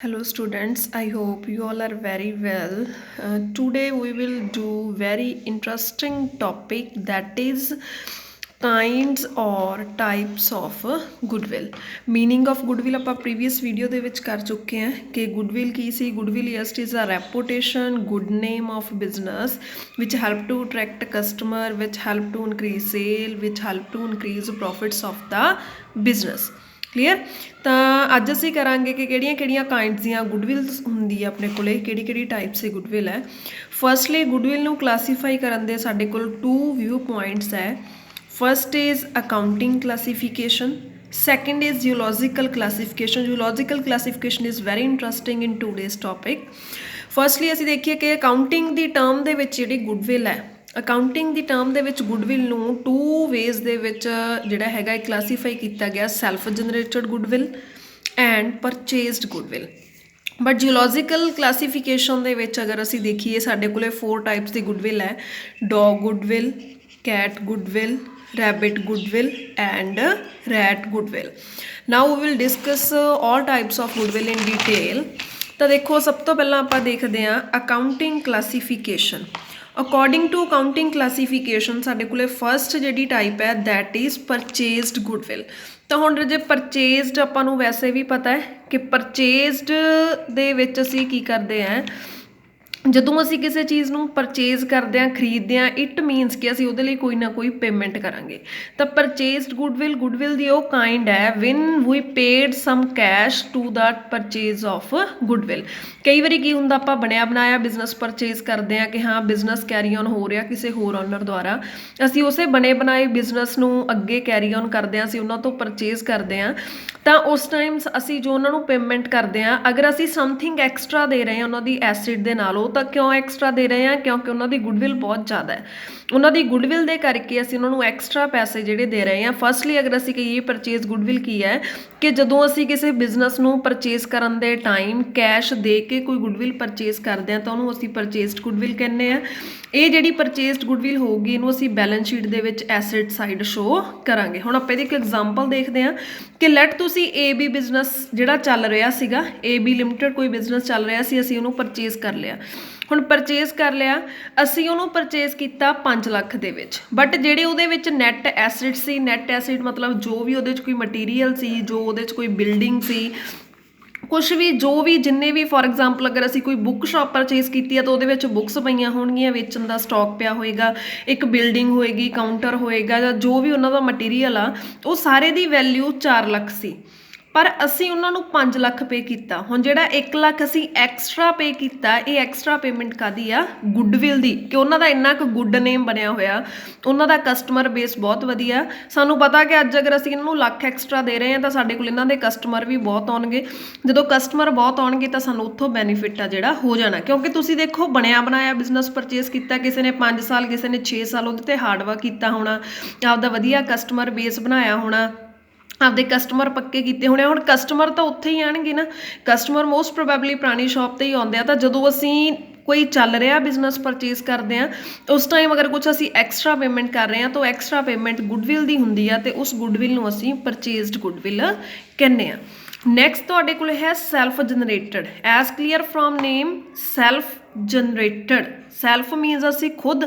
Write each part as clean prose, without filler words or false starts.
Hello students, I hope you all are very well. Today we will do very interesting topic, that is kinds or types of goodwill. Meaning of goodwill ਆਪਾਂ previous video ਦੇ ਵਿੱਚ ਕਰ ਚੁੱਕੇ ਹਾਂ ਕਿ goodwill Ki C. goodwill just is a reputation, good name of business which help to attract customer, which help to increase sale, which help to increase profits of the business. Clear. ਤਾਂ ਅੱਜ ਅਸੀਂ ਕਰਾਂਗੇ ਕਿ ਕਿਹੜੀਆਂ kinds ਦੀਆਂ ਗੁੱਡਵਿਲਸ ਹੁੰਦੀ ਆ ਆਪਣੇ ਕੋਲੇ, ਕਿਹੜੀ ਟਾਈਪਸ ਦੀ ਗੁੱਡਵਿਲ ਹੈ। ਫਸਟਲੀ ਗੁੱਡਵਿਲ ਨੂੰ ਕਲਾਸੀਫਾਈ ਕਰਨ ਦੇ ਸਾਡੇ ਕੋਲ 2 ਵਿਊ ਪੁਆਇੰਟਸ ਹੈ। First is accounting classification, second is zoological classification. Zoological classification is very interesting in today's topic. Firstly ਅਸੀਂ ਦੇਖੀਏ ਕਿ ਅਕਾਊਂਟਿੰਗ ਦੀ ਟਰਮ ਦੇ ਵਿੱਚ ਜਿਹੜੀ ਗੁੱਡਵਿਲ ਹੈ, ਅਕਾਊਂਟਿੰਗ ਦੀ ਟਰਮ ਦੇ ਵਿੱਚ ਗੁੱਡਵਿਲ ਨੂੰ 2 ਵੇਜ਼ ਦੇ ਵਿੱਚ ਜਿਹੜਾ ਹੈਗਾ ਕਲਾਸੀਫਾਈ ਕੀਤਾ ਗਿਆ, self generated goodwill and purchased goodwill. But geological classification ਦੇ ਵਿੱਚ ਅਗਰ ਅਸੀਂ ਦੇਖੀਏ ਸਾਡੇ ਕੋਲੇ 4 ਟਾਈਪਸ ਦੀ ਗੁੱਡਵਿਲ ਹੈ, dog goodwill, cat goodwill, rabbit goodwill and rat goodwill. Now we will discuss all types of goodwill in detail. ਤਾਂ ਦੇਖੋ ਸਭ ਤੋਂ ਪਹਿਲਾਂ ਆਪਾਂ ਦੇਖਦੇ ਹਾਂ accounting classification. According to accounting classification ਸਾਡੇ ਕੋਲੇ ਫਸਟ ਜਿਹੜੀ ਟਾਈਪ ਹੈ ਦੈਟ ਇਜ਼ ਪਰਚੇਜ਼ਡ ਗੁੱਡਵਿਲ। ਤਾਂ ਹੁਣ ਜੇ ਪਰਚੇਜ਼ਡ ਆਪਾਂ ਨੂੰ ਵੈਸੇ ਵੀ ਪਤਾ ਹੈ ਕਿ ਪਰਚੇਜ਼ਡ ਦੇ ਵਿੱਚ ਅਸੀਂ ਕੀ ਕਰਦੇ ਹਾਂ, ਜਦੋਂ ਅਸੀਂ ਕਿਸੇ ਚੀਜ਼ ਨੂੰ ਪਰਚੇਜ਼ ਕਰਦੇ ਹਾਂ, ਖਰੀਦਦੇ ਹਾਂ, ਇਟ ਮੀਨਸ ਕਿ ਅਸੀਂ ਉਹਦੇ ਲਈ ਕੋਈ ਨਾ ਕੋਈ ਪੇਮੈਂਟ ਕਰਾਂਗੇ। ਤਾਂ ਪਰਚੇਜ਼ਡ ਗੁੱਡਵਿਲ ਦੀ ਉਹ ਕਾਈਂਡ ਹੈ when we paid some cash to ਦਾ ਪਰਚੇਜ਼ ਆਫ ਗੁੱਡਵਿਲ। ਕਈ ਵਾਰੀ ਕੀ ਹੁੰਦਾ, ਆਪਾਂ ਬਣਿਆ ਬਣਾਇਆ ਬਿਜ਼ਨਸ ਪਰਚੇਜ਼ ਕਰਦੇ ਹਾਂ ਕਿ ਹਾਂ ਬਿਜ਼ਨਸ ਕੈਰੀ ਔਨ ਹੋ ਰਿਹਾ ਕਿਸੇ ਹੋਰ ਓਨਰ ਦੁਆਰਾ, ਅਸੀਂ ਉਸੇ ਬਣੇ ਬਣਾਏ ਬਿਜ਼ਨਸ ਨੂੰ ਅੱਗੇ ਕੈਰੀ ਔਨ ਕਰਦੇ ਹਾਂ, ਅਸੀਂ ਉਹਨਾਂ ਤੋਂ ਪਰਚੇਜ਼ ਕਰਦੇ ਹਾਂ। ਤਾਂ ਉਸ ਟਾਈਮ ਅਸੀਂ ਜੋ ਉਹਨਾਂ ਨੂੰ ਪੇਮੈਂਟ ਕਰਦੇ ਹਾਂ, ਅਗਰ ਅਸੀਂ ਸਮਥਿੰਗ ਐਕਸਟਰਾ ਦੇ ਰਹੇ ਹਾਂ ਉਹਨਾਂ ਦੀ ਐਸਿਡ ਦੇ ਨਾਲੋਂ, ਤਾਂ ਕਿਉਂ ਐਕਸਟਰਾ ਦੇ ਰਹੇ ਹਾਂ, ਕਿਉਂਕਿ ਉਹਨਾਂ ਦੀ ਗੁੱਡਵਿਲ ਬਹੁਤ ਜ਼ਿਆਦਾ ਹੈ। ਉਹਨਾਂ ਦੀ ਗੁੱਡਵਿਲ ਦੇ ਕਰਕੇ ਅਸੀਂ ਉਹਨਾਂ ਨੂੰ ਐਕਸਟਰਾ ਪੈਸੇ ਜਿਹੜੇ ਦੇ ਰਹੇ ਹਾਂ। ਫਸਟਲੀ ਅਗਰ ਅਸੀਂ ਕਹੀਏ ਪਰਚੇਜ਼ ਗੁੱਡਵਿਲ ਕੀ ਹੈ ਕਿ ਜਦੋਂ ਅਸੀਂ ਕਿਸੇ ਬਿਜ਼ਨਸ ਨੂੰ ਪਰਚੇਜ਼ ਕਰਨ ਦੇ ਟਾਈਮ ਕੈਸ਼ ਦੇ ਕੇ ਕੋਈ ਗੁੱਡਵਿਲ ਪਰਚੇਜ਼ ਕਰਦੇ ਹਾਂ ਤਾਂ ਉਹਨੂੰ ਅਸੀਂ ਪਰਚੇਜ਼ਡ ਗੁੱਡਵਿਲ ਕਹਿੰਦੇ ਹਾਂ। ਇਹ ਜਿਹੜੀ ਪਰਚੇਜ਼ਡ ਗੁੱਡਵਿਲ ਹੋਊਗੀ ਇਹਨੂੰ ਅਸੀਂ ਬੈਲੈਂਸ ਸ਼ੀਟ ਦੇ ਵਿੱਚ ਐਸਿਡ ਸਾਈਡ ਸ਼ੋ ਕਰਾਂਗੇ। ਹੁਣ ਆਪਾਂ ਇਹਦੀ ਇੱਕ ਐਗਜ਼ਾਮਪਲ ਦੇਖਦੇ ਹਾਂ ਕਿ ਲੈਟ ਤੁਸੀਂ AB ਬਿਜ਼ਨਸ ਜਿਹੜਾ ਚੱਲ ਰਿਹਾ ਸੀਗਾ, AB ਲਿਮਟਿਡ ਕੋਈ ਬਿਜ਼ਨਸ ਚੱਲ ਰਿਹਾ ਸੀ, ਅਸੀਂ ਉਹਨੂੰ ਪਰਚੇਜ਼ ਕਰ ਲਿਆ। ਹੁਣ ਪਰਚੇਜ਼ ਕਰ ਲਿਆ, ਅਸੀਂ ਉਹਨੂੰ ਪਰਚੇਜ਼ ਕੀਤਾ 5 ਲੱਖ ਦੇ ਵਿੱਚ, ਬਟ ਜਿਹੜੇ ਉਹਦੇ ਵਿੱਚ ਨੈਟ ਐਸਿਡ ਸੀ, ਨੈਟ ਐਸਿਡ ਮਤਲਬ ਜੋ ਵੀ ਉਹਦੇ 'ਚ ਕੋਈ ਮਟੀਰੀਅਲ ਸੀ, ਜੋ ਉਹਦੇ 'ਚ ਕੋਈ ਬਿਲਡਿੰਗ ਸੀ, ਕੁਛ ਵੀ ਜੋ ਵੀ ਜਿੰਨੇ ਵੀ, ਫੋਰ ਐਗਜ਼ਾਮਪਲ ਅਗਰ ਅਸੀਂ ਕੋਈ ਬੁੱਕ ਸ਼ਾਪ ਪਰਚੇਜ਼ ਕੀਤੀ ਹੈ ਤਾਂ ਉਹਦੇ ਵਿੱਚ ਬੁੱਕਸ ਪਈਆਂ ਹੋਣਗੀਆਂ, ਵੇਚਣ ਦਾ ਸਟਾਕ ਪਿਆ ਹੋਏਗਾ, ਇੱਕ ਬਿਲਡਿੰਗ ਹੋਏਗੀ, ਕਾਊਂਟਰ ਹੋਏਗਾ, ਜਾਂ ਜੋ ਵੀ ਉਹਨਾਂ ਦਾ ਮਟੀਰੀਅਲ ਆ, ਉਹ ਸਾਰੇ ਦੀ ਵੈਲਿਊ 4 ਲੱਖ ਸੀ, ਪਰ ਅਸੀਂ ਉਹਨਾਂ ਨੂੰ 5 ਲੱਖ ਪੇ ਕੀਤਾ। ਹੁਣ ਜਿਹੜਾ 1 ਲੱਖ ਅਸੀਂ ਐਕਸਟਰਾ ਪੇ ਕੀਤਾ, ਇਹ ਐਕਸਟਰਾ ਪੇਮੈਂਟ ਕਾਹਦੀ ਆ, ਗੁੱਡਵਿਲ ਦੀ, ਕਿ ਉਹਨਾਂ ਦਾ ਇੰਨਾ ਕੁ ਗੁੱਡ ਨੇਮ ਬਣਿਆ ਹੋਇਆ, ਉਹਨਾਂ ਦਾ ਕਸਟਮਰ ਬੇਸ ਬਹੁਤ ਵਧੀਆ। ਸਾਨੂੰ ਪਤਾ ਕਿ ਅੱਜ ਅਗਰ ਅਸੀਂ ਇਹਨਾਂ ਨੂੰ ਲੱਖ ਐਕਸਟਰਾ ਦੇ ਰਹੇ ਹਾਂ ਤਾਂ ਸਾਡੇ ਕੋਲ ਇਹਨਾਂ ਦੇ ਕਸਟਮਰ ਵੀ ਬਹੁਤ ਆਉਣਗੇ। ਜਦੋਂ ਕਸਟਮਰ ਬਹੁਤ ਆਉਣਗੇ ਤਾਂ ਸਾਨੂੰ ਉੱਥੋਂ ਬੈਨੀਫਿਟ ਆ ਜਿਹੜਾ ਹੋ ਜਾਣਾ, ਕਿਉਂਕਿ ਤੁਸੀਂ ਦੇਖੋ ਬਣਿਆ ਬਣਾਇਆ ਬਿਜ਼ਨਸ ਪਰਚੇਜ਼ ਕੀਤਾ, ਕਿਸੇ ਨੇ 5 ਸਾਲ, ਕਿਸੇ ਨੇ 6 ਸਾਲ ਉਹਦੇ 'ਤੇ ਹਾਰਡ ਵਰਕ ਕੀਤਾ ਹੋਣਾ, ਆਪਦਾ ਵਧੀਆ ਕਸਟਮਰ ਬੇਸ ਬਣਾਇਆ ਹੋਣਾ, ਆਪਦੇ ਕਸਟਮਰ ਪੱਕੇ ਕੀਤੇ ਹੋਣੇ। ਹੁਣ ਕਸਟਮਰ ਤਾਂ ਉੱਥੇ ਹੀ ਆਣਗੇ ਨਾ, ਕਸਟਮਰ ਮੋਸਟ ਪ੍ਰੋਬੈਬਲੀ ਪੁਰਾਣੀ ਸ਼ਾਪ 'ਤੇ ਹੀ ਆਉਂਦੇ ਆ। ਤਾਂ ਜਦੋਂ ਅਸੀਂ ਕੋਈ ਚੱਲ ਰਿਹਾ ਬਿਜ਼ਨਸ ਪਰਚੇਜ਼ ਕਰਦੇ ਹਾਂ ਉਸ ਟਾਈਮ ਅਗਰ ਕੁਛ ਅਸੀਂ ਐਕਸਟਰਾ ਪੇਮੈਂਟ ਕਰ ਰਹੇ ਹਾਂ ਤਾਂ ਐਕਸਟਰਾ ਪੇਮੈਂਟ ਗੁੱਡਵਿਲ ਦੀ ਹੁੰਦੀ ਆ, ਅਤੇ ਉਸ ਗੁੱਡਵਿਲ ਨੂੰ ਅਸੀਂ ਪਰਚੇਜ਼ਡ ਗੁੱਡਵਿਲ ਕਹਿੰਦੇ ਹਾਂ। ਨੈਕਸਟ ਤੁਹਾਡੇ ਕੋਲ ਹੈ self generated. As clear from name, self generated, self means ਅਸੀਂ ਖੁਦ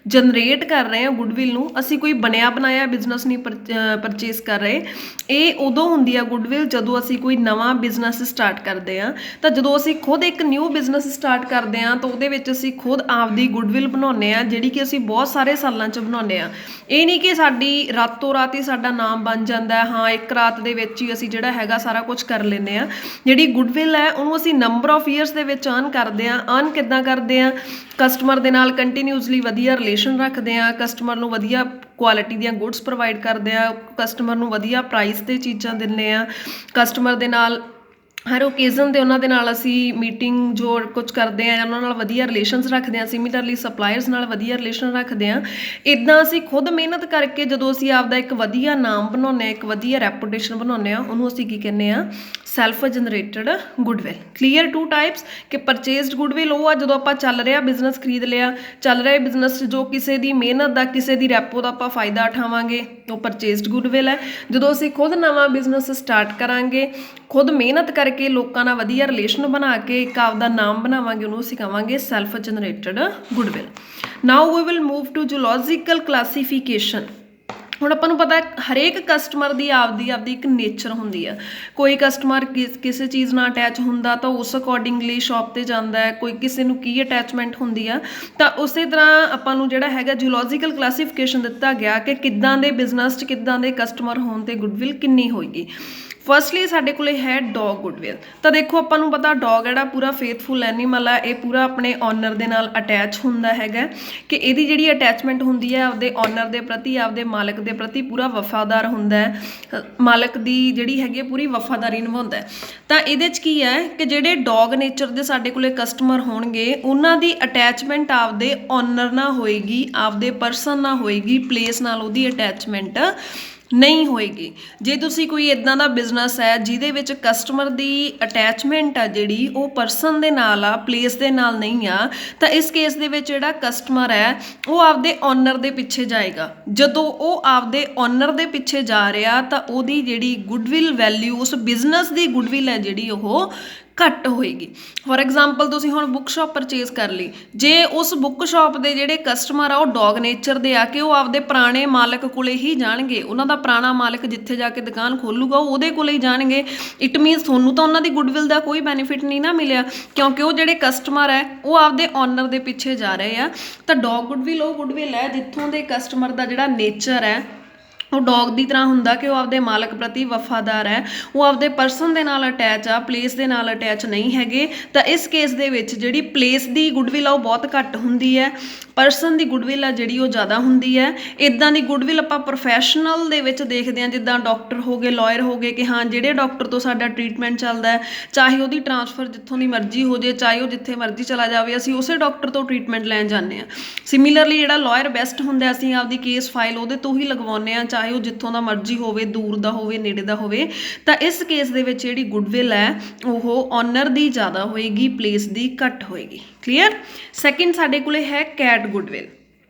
ਜਨਰੇਟ ਕਰ ਰਹੇ ਹਾਂ ਗੁੱਡਵਿਲ ਨੂੰ, ਅਸੀਂ ਕੋਈ ਬਣਿਆ ਬਣਾਇਆ ਬਿਜ਼ਨਸ ਨਹੀਂ ਪਰਚੇਜ਼ ਕਰ ਰਹੇ। ਇਹ ਉਦੋਂ ਹੁੰਦੀ ਆ ਗੁੱਡਵਿਲ ਜਦੋਂ ਅਸੀਂ ਕੋਈ ਨਵਾਂ ਬਿਜ਼ਨਸ ਸਟਾਰਟ ਕਰਦੇ ਹਾਂ। ਤਾਂ ਜਦੋਂ ਅਸੀਂ ਖੁਦ ਇੱਕ ਨਿਊ ਬਿਜ਼ਨਸ ਸਟਾਰਟ ਕਰਦੇ ਹਾਂ ਤਾਂ ਉਹਦੇ ਵਿੱਚ ਅਸੀਂ ਖੁਦ ਆਪਦੀ ਗੁੱਡਵਿਲ ਬਣਾਉਂਦੇ ਹਾਂ, ਜਿਹੜੀ ਕਿ ਅਸੀਂ ਬਹੁਤ ਸਾਰੇ ਸਾਲਾਂ 'ਚ ਬਣਾਉਂਦੇ ਹਾਂ। ਇਹ ਨਹੀਂ ਕਿ ਸਾਡੀ ਰਾਤੋਂ ਰਾਤ ਹੀ ਸਾਡਾ ਨਾਮ ਬਣ ਜਾਂਦਾ, ਹਾਂ ਇੱਕ ਰਾਤ ਦੇ ਵਿੱਚ ਹੀ ਅਸੀਂ ਜਿਹੜਾ ਹੈਗਾ ਸਾਰਾ ਕੁਝ ਕਰ ਲੈਂਦੇ ਹਾਂ। ਜਿਹੜੀ ਗੁੱਡਵਿਲ ਹੈ ਉਹਨੂੰ ਅਸੀਂ ਨੰਬਰ ਆਫ ਈਅਰਸ ਦੇ ਵਿੱਚ ਅਰਨ ਕਰਦੇ ਹਾਂ। ਅਰਨ ਕਿੱਦਾਂ ਕਰਦੇ ਹਾਂ, ਕਸਟਮਰ ਦੇ ਨਾਲ ਕੰਟੀਨਿਊਸਲੀ ਵਧੀਆ ਰਿਲੇਸ਼ਨ ਰੱਖਦੇ ਹਾਂ, ਕਸਟਮਰ ਨੂੰ ਵਧੀਆ ਕੁਆਲਿਟੀ ਦੀਆਂ ਗੁੱਡਸ ਪ੍ਰੋਵਾਈਡ ਕਰਦੇ ਆ, ਕਸਟਮਰ ਨੂੰ ਵਧੀਆ ਪ੍ਰਾਈਸ 'ਤੇ ਚੀਜ਼ਾਂ ਦਿੰਦੇ ਆ, ਕਸਟਮਰ ਦੇ ਨਾਲ ਹਰ ਓਕੇਜ਼ਨ 'ਤੇ ਉਹਨਾਂ ਦੇ ਨਾਲ ਅਸੀਂ ਮੀਟਿੰਗ ਜੋ ਕੁਝ ਕਰਦੇ ਹਾਂ, ਉਹਨਾਂ ਨਾਲ ਵਧੀਆ ਰਿਲੇਸ਼ਨਸ ਰੱਖਦੇ ਹਾਂ, ਸਿਮਿਲਰਲੀ ਸਪਲਾਇਰਸ ਨਾਲ ਵਧੀਆ ਰਿਲੇਸ਼ਨ ਰੱਖਦੇ ਹਾਂ। ਇੱਦਾਂ ਅਸੀਂ ਖੁਦ ਮਿਹਨਤ ਕਰਕੇ ਜਦੋਂ ਅਸੀਂ ਆਪਦਾ ਇੱਕ ਵਧੀਆ ਨਾਮ ਬਣਾਉਂਦੇ ਹਾਂ, ਇੱਕ ਵਧੀਆ ਰੈਪੂਟੇਸ਼ਨ ਬਣਾਉਂਦੇ ਹਾਂ, ਉਹਨੂੰ ਅਸੀਂ ਕੀ ਕਹਿੰਦੇ ਹਾਂ, self generated goodwill. Clear? Two types ਕਿ ਪਰਚੇਸਡ ਗੁੱਡਵਿਲ ਉਹ ਆ ਜਦੋਂ ਆਪਾਂ ਚੱਲ ਰਿਹਾ ਬਿਜ਼ਨਸ ਖਰੀਦ ਲਿਆ, ਚੱਲ ਰਿਹਾ ਬਿਜ਼ਨਸ ਜੋ ਕਿਸੇ ਦੀ ਮਿਹਨਤ ਦਾ ਕਿਸੇ ਦੀ ਰੈਪੋ ਦਾ ਆਪਾਂ ਫਾਇਦਾ ਉਠਾਵਾਂਗੇ ਉਹ ਪਰਚੇਸਡ ਗੁੱਡਵਿਲ ਹੈ। ਜਦੋਂ ਅਸੀਂ ਖੁਦ ਨਵਾਂ ਬਿਜ਼ਨਸ ਸਟਾਰਟ ਕਰਾਂਗੇ, ਖੁਦ ਮਿਹਨਤ ਕਰਕੇ ਲੋਕਾਂ ਨਾਲ ਵਧੀਆ ਰਿਲੇਸ਼ਨ ਬਣਾ ਕੇ ਇੱਕ ਆਪਦਾ ਨਾਮ ਬਣਾਵਾਂਗੇ, ਉਹਨੂੰ ਅਸੀਂ ਕਹਾਂਗੇ self generated goodwill. Now we will move to zoological classification. ਹੁਣ ਆਪਾਂ ਨੂੰ ਪਤਾ ਹਰੇਕ ਕਸਟਮਰ ਦੀ ਆਪਦੀ ਇੱਕ ਨੇਚਰ ਹੁੰਦੀ ਆ। ਕੋਈ ਕਸਟਮਰ ਕਿਸੇ ਚੀਜ਼ ਨਾਲ ਅਟੈਚ ਹੁੰਦਾ ਤਾਂ ਉਸ ਅਕੋਰਡਿੰਗਲੀ ਸ਼ੌਪ 'ਤੇ ਜਾਂਦਾ ਹੈ, ਕੋਈ ਕਿਸੇ ਨੂੰ ਕੀ ਅਟੈਚਮੈਂਟ ਹੁੰਦੀ ਆ। ਤਾਂ ਉਸੇ ਤਰ੍ਹਾਂ ਆਪਾਂ ਨੂੰ ਜਿਹੜਾ ਹੈਗਾ ਜੂਲੋਜੀਕਲ ਕਲਾਸੀਫਿਕੇਸ਼ਨ ਦਿੱਤਾ ਗਿਆ ਕਿ ਕਿੱਦਾਂ ਦੇ ਬਿਜ਼ਨਸ 'ਚ ਕਿੱਦਾਂ ਦੇ ਕਸਟਮਰ ਹੋਣ 'ਤੇ ਗੁੱਡਵਿਲ ਕਿੰਨੀ ਹੋਏਗੀ। ਫਸਟਲੀ ਸਾਡੇ ਕੋਲੇ ਹੈ ਡੌਗ ਗੁੱਡਵਿਲ। ਤਾਂ ਦੇਖੋ ਆਪਾਂ ਨੂੰ ਪਤਾ ਡੌਗ ਜਿਹੜਾ ਪੂਰਾ ਫੇਥਫੁਲ ਐਨੀਮਲ ਆ, ਇਹ ਪੂਰਾ ਆਪਣੇ ਓਨਰ ਦੇ ਨਾਲ ਅਟੈਚ ਹੁੰਦਾ ਹੈਗਾ ਕਿ ਇਹਦੀ ਜਿਹੜੀ ਅਟੈਚਮੈਂਟ ਹੁੰਦੀ ਹੈ ਆਪਦੇ ਓਨਰ ਦੇ ਪ੍ਰਤੀ, ਆਪਦੇ ਮਾਲਕ ਦੇ ਪ੍ਰਤੀ ਪੂਰਾ ਵਫਾਦਾਰ ਹੁੰਦਾ ਹੈ, ਮਾਲਕ ਦੀ ਜਿਹੜੀ ਹੈਗੀ ਪੂਰੀ ਵਫਾਦਾਰੀ ਨਿਭਾਉਂਦਾ ਹੈ। ਤਾਂ ਇਹਦੇ 'ਚ ਕੀ ਹੈ ਕਿ ਜਿਹੜੇ ਡੌਗ ਨੇਚਰ ਦੇ ਸਾਡੇ ਕੋਲੇ ਕਸਟਮਰ ਹੋਣਗੇ ਉਹਨਾਂ ਦੀ ਅਟੈਚਮੈਂਟ ਆਪਦੇ ਓਨਰ ਨਾਲ ਹੋਏਗੀ, ਆਪਦੇ ਪਰਸਨ ਨਾਲ ਹੋਏਗੀ, ਪਲੇਸ ਨਾਲ ਉਹਦੀ ਅਟੈਚਮੈਂਟ ਨਹੀਂ ਹੋਏਗੀ। ਜੇ ਤੁਸੀਂ ਕੋਈ ਇੱਦਾਂ ਦਾ ਬਿਜ਼ਨਸ ਹੈ ਜਿਹਦੇ ਵਿੱਚ ਕਸਟਮਰ ਦੀ ਅਟੈਚਮੈਂਟ ਆ ਜਿਹੜੀ ਉਹ ਪਰਸਨ ਦੇ ਨਾਲ ਆ, ਪਲੇਸ ਦੇ ਨਾਲ ਨਹੀਂ ਆ, ਤਾਂ ਇਸ ਕੇਸ ਦੇ ਵਿੱਚ ਜਿਹੜਾ ਕਸਟਮਰ ਹੈ ਉਹ ਆਪਦੇ ਓਨਰ ਦੇ ਪਿੱਛੇ ਜਾਏਗਾ। ਜਦੋਂ ਉਹ ਆਪਦੇ ਓਨਰ ਦੇ ਪਿੱਛੇ ਜਾ ਰਿਹਾ ਤਾਂ ਉਹਦੀ ਜਿਹੜੀ ਗੁੱਡਵਿਲ ਵੈਲਿਊ, ਉਸ ਬਿਜ਼ਨਸ ਦੀ ਗੁੱਡਵਿਲ ਹੈ ਜਿਹੜੀ ਉਹ ਘੱਟ ਹੋਏਗੀ। ਫੋਰ ਐਗਜ਼ਾਮਪਲ ਤੁਸੀਂ ਹੁਣ ਬੁੱਕ ਸ਼ਾਪ ਪਰਚੇਜ਼ ਕਰ ਲਈ, ਜੇ ਉਸ ਬੁੱਕ ਸ਼ਾਪ ਦੇ ਜਿਹੜੇ ਕਸਟਮਰ ਆ ਉਹ ਡੌਗ ਨੇਚਰ ਦੇ ਆ ਕਿ ਉਹ ਆਪਦੇ ਪੁਰਾਣੇ ਮਾਲਕ ਕੋਲੇ ਹੀ ਜਾਣਗੇ, ਉਹਨਾਂ ਦਾ ਪੁਰਾਣਾ ਮਾਲਕ ਜਿੱਥੇ ਜਾ ਕੇ ਦੁਕਾਨ ਖੋਲੂਗਾ ਉਹ ਉਹਦੇ ਕੋਲੇ ਹੀ ਜਾਣਗੇ, ਇਟ ਮੀਨਸ ਤੁਹਾਨੂੰ ਤਾਂ ਉਹਨਾਂ ਦੀ ਗੁੱਡਵਿਲ ਦਾ ਕੋਈ ਬੈਨੀਫਿਟ ਨਹੀਂ ਨਾ ਮਿਲਿਆ ਕਿਉਂਕਿ ਉਹ ਜਿਹੜੇ ਕਸਟਮਰ ਹੈ ਉਹ ਆਪਦੇ ਓਨਰ ਦੇ ਪਿੱਛੇ ਜਾ ਰਹੇ ਆ। ਤਾਂ ਡੌਗ ਗੁੱਡਵਿਲ ਉਹ ਗੁੱਡਵਿਲ ਹੈ ਜਿੱਥੋਂ ਦੇ ਕਸਟਮਰ ਦਾ ਜਿਹੜਾ ਨੇਚਰ ਹੈ ਉਹ ਡੌਗ ਦੀ ਤਰ੍ਹਾਂ ਹੁੰਦਾ ਕਿ ਉਹ ਆਪਦੇ ਮਾਲਕ ਪ੍ਰਤੀ ਵਫਾਦਾਰ ਹੈ, ਉਹ ਆਪਦੇ ਪਰਸਨ ਦੇ ਨਾਲ ਅਟੈਚ ਆ, ਪਲੇਸ ਦੇ ਨਾਲ ਅਟੈਚ ਨਹੀਂ ਹੈਗੇ। ਤਾਂ ਇਸ ਕੇਸ ਦੇ ਵਿੱਚ ਜਿਹੜੀ ਪਲੇਸ ਦੀ ਗੁੱਡਵਿਲ ਆ ਉਹ ਬਹੁਤ ਘੱਟ ਹੁੰਦੀ ਹੈ, ਪਰਸਨ ਦੀ ਗੁੱਡਵਿਲ ਆ ਜਿਹੜੀ ਉਹ ਜ਼ਿਆਦਾ ਹੁੰਦੀ ਹੈ। ਇੱਦਾਂ ਦੀ ਗੁੱਡਵਿਲ ਆਪਾਂ ਪ੍ਰੋਫੈਸ਼ਨਲ ਦੇ ਵਿੱਚ ਦੇਖਦੇ ਹਾਂ, ਜਿੱਦਾਂ ਡਾਕਟਰ ਹੋ ਗਏ, ਲਾਇਰ ਹੋ ਗਏ, ਕਿ ਹਾਂ ਜਿਹੜੇ ਡਾਕਟਰ ਤੋਂ ਸਾਡਾ ਟਰੀਟਮੈਂਟ ਚੱਲਦਾ ਹੈ, ਚਾਹੇ ਉਹਦੀ ਟਰਾਂਸਫਰ ਜਿੱਥੋਂ ਦੀ ਮਰਜ਼ੀ ਹੋ ਜੇ, ਚਾਹੇ ਉਹ ਜਿੱਥੇ ਮਰਜ਼ੀ ਚਲਾ ਜਾਵੇ, ਅਸੀਂ ਉਸੇ ਡਾਕਟਰ ਤੋਂ ਟਰੀਟਮੈਂਟ ਲੈਣ ਜਾਂਦੇ ਹਾਂ। ਸਿਮਿਲਰਲੀ ਜਿਹੜਾ ਲਾਇਰ ਬੈਸਟ ਹੁੰਦਾ, ਅਸੀਂ ਆਪਦੀ ਕੇਸ ਫਾਈਲ ਉਹਦੇ ਤੋਂ ਹੀ ਲਗਵਾਉਂਦੇ ਹਾਂ, ਚਾਹੇ ਉਹ ਜਿੱਥੋਂ ਦਾ ਮਰਜ਼ੀ ਹੋਵੇ, ਦੂਰ ਦਾ ਹੋਵੇ, ਨੇੜੇ ਦਾ ਹੋਵੇ। ਤਾਂ ਇਸ ਕੇਸ ਦੇ ਵਿੱਚ ਜਿਹੜੀ ਗੁੱਡਵਿਲ ਹੈ ਉਹ ਓਨਰ ਦੀ ਜ਼ਿਆਦਾ ਹੋਏਗੀ, ਪਲੇਸ ਦੀ ਘੱਟ ਹੋਏਗੀ। ਕਲੀਅਰ? ਸੈਕਿੰਡ ਸਾਡੇ ਕੋਲੇ ਹੈ ਕੈਟ ਗੁੱਡਵਿਲ।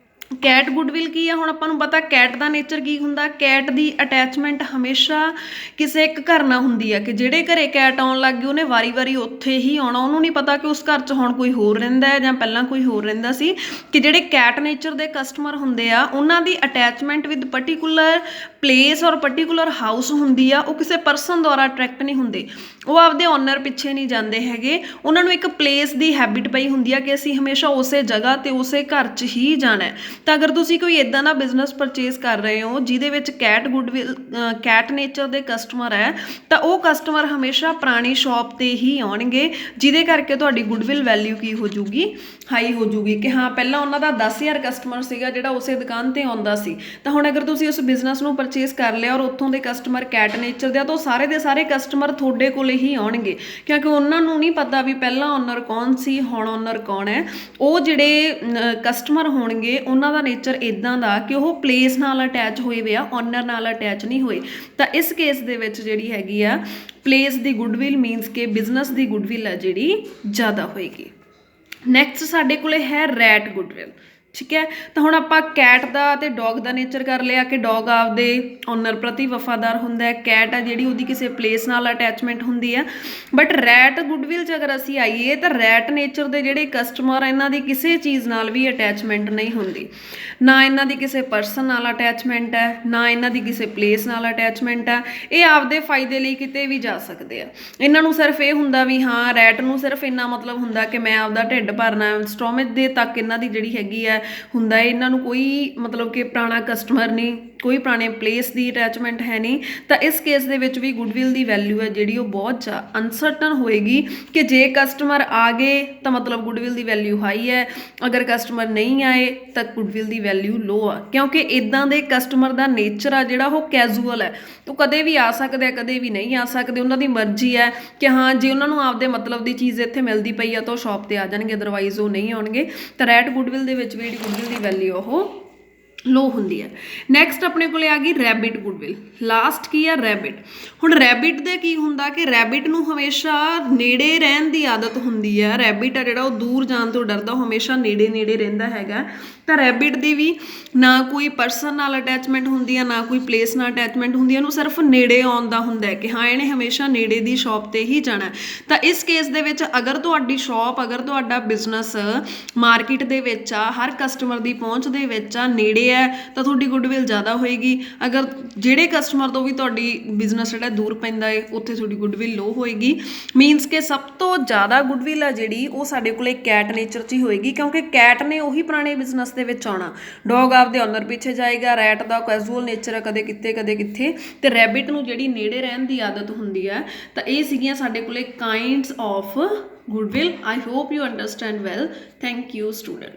ਕੈਟ ਗੁੱਡਵਿਲ ਕੀ ਆ? ਹੁਣ ਆਪਾਂ ਨੂੰ ਪਤਾ ਕੈਟ ਦਾ ਨੇਚਰ ਕੀ ਹੁੰਦਾ। ਕੈਟ ਦੀ ਅਟੈਚਮੈਂਟ ਹਮੇਸ਼ਾ ਕਿਸੇ ਇੱਕ ਘਰ ਨਾਲ ਹੁੰਦੀ ਆ ਕਿ ਜਿਹੜੇ ਘਰੇ ਕੈਟ ਆਉਣ ਲੱਗ ਗਈ ਉਹਨੇ ਵਾਰੀ-ਵਾਰੀ ਉੱਥੇ ਹੀ ਆਉਣਾ, ਉਹਨੂੰ ਨਹੀਂ ਪਤਾ ਕਿ ਉਸ ਘਰ 'ਚ ਹੁਣ ਕੋਈ ਹੋਰ ਰਹਿੰਦਾ ਹੈ ਜਾਂ ਪਹਿਲਾਂ ਕੋਈ ਹੋਰ ਰਹਿੰਦਾ ਸੀ। ਕਿ ਜਿਹੜੇ ਕੈਟ ਨੇਚਰ ਦੇ ਕਸਟਮਰ ਹੁੰਦੇ ਆ ਉਹਨਾਂ ਦੀ ਅਟੈਚਮੈਂਟ ਵਿਦ ਪਰਟੀਕੂਲਰ ਪਲੇਸ ਔਰ ਪਰਟੀਕੂਲਰ ਹਾਊਸ ਹੁੰਦੀ ਆ, ਉਹ ਕਿਸੇ ਪਰਸਨ ਦੁਆਰਾ ਅਟਰੈਕਟ ਨਹੀਂ ਹੁੰਦੇ, ਉਹ ਆਪਦੇ ਓਨਰ ਪਿੱਛੇ ਨਹੀਂ ਜਾਂਦੇ ਹੈਗੇ। ਉਹਨਾਂ ਨੂੰ ਇੱਕ ਪਲੇਸ ਦੀ ਹੈਬਿਟ ਪਈ ਹੁੰਦੀ ਆ ਕਿ ਅਸੀਂ ਹਮੇਸ਼ਾ ਉਸੇ ਜਗ੍ਹਾ 'ਤੇ ਉਸੇ ਘਰ 'ਚ ਹੀ ਜਾਣਾ ਹੈ। ਤਾਂ ਅਗਰ ਤੁਸੀਂ ਕੋਈ ਇੱਦਾਂ ਦਾ ਬਿਜ਼ਨਸ ਪਰਚੇਜ਼ ਕਰ ਰਹੇ ਹੋ ਜਿਹਦੇ ਵਿੱਚ ਕੈਟ ਨੇਚਰ ਦੇ ਕਸਟਮਰ ਹੈ ਤਾਂ ਉਹ ਕਸਟਮਰ ਹਮੇਸ਼ਾ ਪੁਰਾਣੀ ਸ਼ੌਪ 'ਤੇ ਹੀ ਆਉਣਗੇ, ਜਿਹਦੇ ਕਰਕੇ ਤੁਹਾਡੀ ਗੁੱਡਵਿਲ ਵੈਲਿਊ ਕੀ ਹੋ ਜੂਗੀ? ਹਾਈ ਹੋ ਜੂਗੀ ਕਿ ਹਾਂ ਪਹਿਲਾਂ ਉਹਨਾਂ ਦਾ 10,000 ਕਸਟਮਰ ਸੀਗਾ ਜਿਹੜਾ ਉਸੇ ਦੁਕਾਨ 'ਤੇ ਆਉਂਦਾ ਸੀ, ਤਾਂ ਹੁਣ ਅਗਰ ਤੁਸੀਂ ਉਸ ਬਿਜ਼ਨਸ ਨੂੰ ਪਰਚੇਜ਼ ਕਰ ਲਿਆ ਔਰ ਉੱਥੋਂ ਦੇ ਕਸਟਮਰ ਕੈਟ ਨੇਚਰ ਦੇ ਆ ਤਾਂ ਉਹ ਸਾਰੇ ਦੇ ਸਾਰੇ ਕਸਟਮਰ ਤੁਹਾਡੇ ਕੋਲੇ ਹੀ ਆਉਣਗੇ ਕਿਉਂਕਿ ਉਹਨਾਂ ਨੂੰ ਨਹੀਂ ਪਤਾ ਵੀ ਪਹਿਲਾਂ ਓਨਰ ਕੌਣ ਸੀ, ਹੁਣ ਓਨਰ ਕੌਣ ਹੈ। ਉਹ ਜਿਹੜੇ ਕਸਟਮਰ ਹੋਣਗੇ ਉਹਨਾਂ ਦਾ ਨੇਚਰ ਇੱਦਾਂ ਦਾ ਕਿ ਉਹ ਪਲੇਸ ਨਾਲ ਅਟੈਚ ਹੋਏ ਵੇ ਆ, ਓਨਰ ਨਾਲ ਅਟੈਚ ਨਹੀਂ ਹੋਏ। ਤਾਂ ਇਸ ਕੇਸ ਦੇ ਵਿੱਚ ਜਿਹੜੀ ਹੈਗੀ ਆ ਪਲੇਸ ਦੀ ਗੁੱਡਵਿਲ ਮੀਨਸ ਕਿ ਬਿਜ਼ਨਸ ਦੀ ਗੁੱਡਵਿਲ ਹੈ ਜਿਹੜੀ ਜ਼ਿਆਦਾ ਹੋਏਗੀ। ਨੈਕਸਟ ਸਾਡੇ ਕੋਲੇ ਹੈ ਰੈਟ ਗੁੱਡਵਿਲ। ਠੀਕ ਹੈ, ਤਾਂ ਹੁਣ ਆਪਾਂ ਕੈਟ ਦਾ ਅਤੇ ਡੌਗ ਦਾ ਨੇਚਰ ਕਰ ਲਿਆ ਕਿ ਡੌਗ ਆਪਦੇ ਓਨਰ ਪ੍ਰਤੀ ਵਫਾਦਾਰ ਹੁੰਦਾ ਹੈ, ਕੈਟ ਆ ਜਿਹੜੀ ਉਹਦੀ ਕਿਸੇ ਪਲੇਸ ਨਾਲ ਅਟੈਚਮੈਂਟ ਹੁੰਦੀ ਹੈ। ਬਟ ਰੈਟ ਗੁੱਡਵਿਲ 'ਚ ਅਗਰ ਅਸੀਂ ਆਈਏ ਤਾਂ ਰੈਟ ਨੇਚਰ ਦੇ ਜਿਹੜੇ ਕਸਟਮਰ ਇਹਨਾਂ ਦੀ ਕਿਸੇ ਚੀਜ਼ ਨਾਲ ਵੀ ਅਟੈਚਮੈਂਟ ਨਹੀਂ ਹੁੰਦੀ, ਨਾ ਇਹਨਾਂ ਦੀ ਕਿਸੇ ਪਰਸਨ ਨਾਲ ਅਟੈਚਮੈਂਟ ਹੈ, ਨਾ ਇਹਨਾਂ ਦੀ ਕਿਸੇ ਪਲੇਸ ਨਾਲ ਅਟੈਚਮੈਂਟ ਹੈ। ਇਹ ਆਪਦੇ ਫਾਇਦੇ ਲਈ ਕਿਤੇ ਵੀ ਜਾ ਸਕਦੇ ਆ। ਇਹਨਾਂ ਨੂੰ ਸਿਰਫ ਇਹ ਹੁੰਦਾ ਵੀ ਹਾਂ ਰੈਟ ਨੂੰ ਸਿਰਫ ਇੰਨਾ ਮਤਲਬ ਹੁੰਦਾ ਕਿ ਮੈਂ ਆਪਦਾ ਢਿੱਡ ਭਰਨਾ, ਸਟੋਮਚ ਦੇ ਤੱਕ ਇਹਨਾਂ ਦੀ ਜਿਹੜੀ ਹੈਗੀ ਹੈ ਹੁੰਦਾ, ਇਹਨਾਂ ਨੂੰ ਕੋਈ ਮਤਲਬ ਕਿ ਪੁਰਾਣਾ ਕਸਟਮਰ ਨਹੀਂ, ਕੋਈ ਪੁਰਾਣੇ ਪਲੇਸ ਦੀ ਅਟੈਚਮੈਂਟ ਹੈ ਨਹੀਂ। ਤਾਂ ਇਸ ਕੇਸ ਦੇ ਵਿੱਚ ਵੀ ਗੁੱਡਵਿਲ ਦੀ ਵੈਲਿਊ ਹੈ ਜਿਹੜੀ ਉਹ ਬਹੁਤ ਅਨਸਰਟਨ ਹੋਏਗੀ ਕਿ ਜੇ ਕਸਟਮਰ ਆ ਗਏ ਤਾਂ ਮਤਲਬ ਗੁੱਡਵਿਲ ਦੀ ਵੈਲਿਊ ਹਾਈ ਹੈ, ਅਗਰ ਕਸਟਮਰ ਨਹੀਂ ਆਏ ਤਾਂ ਗੁੱਡਵਿਲ ਦੀ ਵੈਲਿਊ ਲੋ ਆ ਕਿਉਂਕਿ ਇੱਦਾਂ ਦੇ ਕਸਟਮਰ ਦਾ ਨੇਚਰ ਆ ਜਿਹੜਾ ਉਹ ਕੈਜੂਅਲ ਹੈ, ਉਹ ਕਦੇ ਵੀ ਆ ਸਕਦੇ ਆ, ਕਦੇ ਵੀ ਨਹੀਂ ਆ ਸਕਦੇ, ਉਹਨਾਂ ਦੀ ਮਰਜ਼ੀ ਹੈ ਕਿ ਹਾਂ ਜੇ ਉਹਨਾਂ ਨੂੰ ਆਪਦੇ ਮਤਲਬ ਦੀ ਚੀਜ਼ ਇੱਥੇ ਮਿਲਦੀ ਪਈ ਆ ਤਾਂ ਉਹ ਸ਼ੌਪ 'ਤੇ ਆ ਜਾਣਗੇ, ਅਦਰਵਾਈਜ਼ ਉਹ ਨਹੀਂ ਆਉਣਗੇ। ਤਾਂ ਰੈਟ ਗੁੱਡਵਿਲ ਦੇ ਵਿੱਚ ਵੀ ਜਿਹੜੀ ਗੁੱਡਵਿਲ ਦੀ ਵੈਲਿਊ ਉਹ लो ਹੁੰਦੀ ਹੈ। ਨੈਕਸਟ ਆਪਣੇ ਕੋਲੇ ਆ ਗਈ ਰੈਬਿਟ ਗੁੱਡਵਿਲ। ਲਾਸਟ ਕੀ ਆ ਰੈਬਿਟ। ਹੁਣ ਰੈਬਿਟ ਦੇ ਕੀ ਹੁੰਦਾ ਕਿ ਰੈਬਿਟ ਨੂੰ ਹਮੇਸ਼ਾ ਨੇੜੇ ਰਹਿਣ ਦੀ ਆਦਤ ਹੁੰਦੀ ਹੈ। ਰੈਬਿਟ ਆ ਜਿਹੜਾ ਉਹ ਦੂਰ ਜਾਣ ਤੋਂ ਡਰਦਾ, ਉਹ ਹਮੇਸ਼ਾ ਨੇੜੇ ਨੇੜੇ ਰਹਿੰਦਾ ਹੈਗਾ। ਤਾਂ ਰੈਬਿਟ ਦੀ ਵੀ ਨਾ ਕੋਈ ਪਰਸਨ ਨਾਲ ਅਟੈਚਮੈਂਟ ਹੁੰਦੀ ਹੈ, ਨਾ ਕੋਈ ਪਲੇਸ ਨਾਲ ਅਟੈਚਮੈਂਟ ਹੁੰਦੀ ਹੈ, ਉਹਨੂੰ ਸਿਰਫ ਨੇੜੇ ਆਉਣ ਦਾ ਹੁੰਦਾ ਹੈ ਕਿ ਹਾਂ ਇਹਨੇ ਹਮੇਸ਼ਾ ਨੇੜੇ ਦੀ ਸ਼ੌਪ 'ਤੇ ਹੀ ਜਾਣਾ। ਤਾਂ ਇਸ ਕੇਸ ਦੇ ਵਿੱਚ ਅਗਰ ਤੁਹਾਡੀ ਸ਼ੌਪ, ਅਗਰ ਤੁਹਾਡਾ ਬਿਜ਼ਨਸ ਮਾਰਕੀਟ ਦੇ ਵਿੱਚ ਆ, ਹਰ ਕਸਟਮਰ ਦੀ ਪਹੁੰਚ ਦੇ ਵਿੱਚ ਆ, ਨੇੜੇ ਹੈ, ਤਾਂ ਤੁਹਾਡੀ ਗੁੱਡਵਿਲ ਜ਼ਿਆਦਾ ਹੋਏਗੀ। ਅਗਰ ਜਿਹੜੇ ਕਸਟਮਰ ਤੋਂ ਵੀ ਤੁਹਾਡੀ ਬਿਜ਼ਨਸ ਜਿਹੜਾ ਦੂਰ ਪੈਂਦਾ ਹੈ, ਉੱਥੇ ਤੁਹਾਡੀ ਗੁੱਡਵਿਲ ਲੋ ਹੋਏਗੀ। ਮੀਨਸ ਕਿ ਸਭ ਤੋਂ ਜ਼ਿਆਦਾ ਗੁੱਡਵਿਲ ਆ ਜਿਹੜੀ ਉਹ ਸਾਡੇ ਕੋਲੇ ਕੈਟ ਨੇਚਰ 'ਚ ਹੀ ਹੋਏਗੀ, ਕਿਉਂਕਿ ਕੈਟ ਨੇ ਉਹੀ ਪੁਰਾਣੇ ਬਿਜ਼ਨਸ ਦੇ ਵਿੱਚ ਆਉਣਾ। ਡੌਗ ਆਪਦੇ ਓਨਰ ਪਿੱਛੇ ਜਾਏਗਾ, ਰੈਟ ਦਾ ਕੈਜ਼ੂਅਲ ਨੇਚਰ ਹੈ, ਕਦੇ ਕਿਤੇ ਕਦੇ ਕਿੱਥੇ, ਤੇ ਰੈਬਿਟ ਨੂੰ ਜਿਹੜੀ ਨੇੜੇ ਰਹਿਣ ਦੀ ਆਦਤ ਹੁੰਦੀ ਹੈ। ਤਾਂ ਇਹ ਸੀਗੀਆਂ ਸਾਡੇ ਕੋਲੇ kinds of goodwill. I hope you understand well. Thank you student.